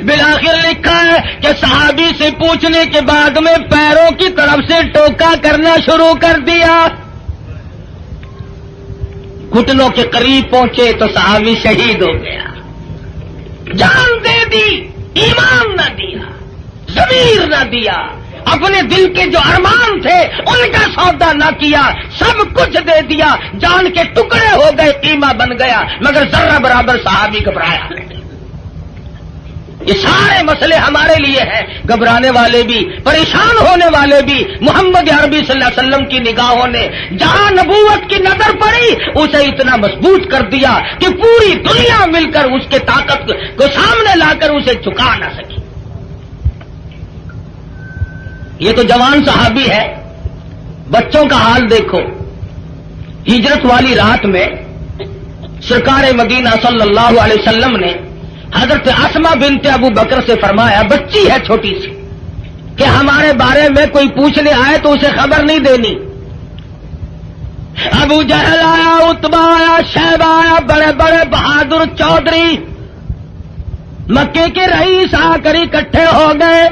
بالآخر لکھا ہے کہ صحابی سے پوچھنے کے بعد میں پیروں کی طرف سے ٹوکا کرنا شروع کر دیا. گھٹنوں کے قریب پہنچے تو صحابی شہید ہو گیا. جان دے دی، ایمان نہ دیا، ضمیر نہ دیا، اپنے دل کے جو ارمان تھے ان کا سودا نہ کیا، سب کچھ دے دیا، جان کے ٹکڑے ہو گئے، قیمہ بن گیا، مگر ذرہ برابر صحابی گھبرایا. یہ سارے مسئلے ہمارے لیے ہیں. گھبرانے والے بھی، پریشان ہونے والے بھی. محمد عربی صلی اللہ علیہ وسلم کی نگاہوں نے جہاں نبوت کی نظر پڑی اسے اتنا مضبوط کر دیا کہ پوری دنیا مل کر اس کے طاقت کو سامنے لا کر اسے جھکا نہ سکی. یہ تو جوان صحابی ہے. بچوں کا حال دیکھو. ہجرت والی رات میں سرکار مدینہ صلی اللہ علیہ وسلم نے حضرت اسما بنت ابو بکر سے فرمایا، بچی ہے چھوٹی سی، کہ ہمارے بارے میں کوئی پوچھنے آئے تو اسے خبر نہیں دینی. ابو جہل آیا، عتبہ آیا، شیبہ آیا، بڑے بڑے بہادر چودھری مکے کے رئیس آ کر اکٹھے ہو گئے.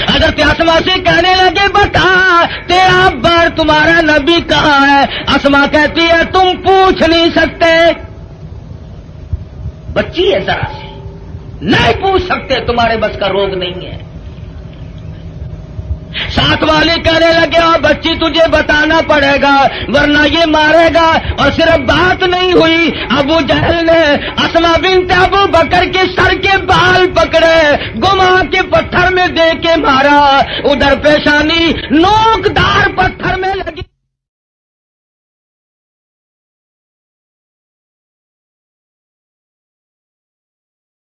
حضرت اسما سے کہنے لگے بتا تیرا ابر تمہارا نبی کہاں ہے؟ اسما کہتی ہے تم پوچھ نہیں سکتے، بچی ہے ذرا سی، نہیں پوچھ سکتے، تمہارے بس کا روگ نہیں ہے. ساتھ والے کہنے لگے اور بچی تجھے بتانا پڑے گا ورنہ یہ مارے گا. اور صرف بات نہیں ہوئی، ابو جہل نے اسما بنت ابو بکر کے سر کے بال پکڑے، گما کے پتھر میں دے کے مارا. ادھر پیشانی نوکدار پتھر میں لگی.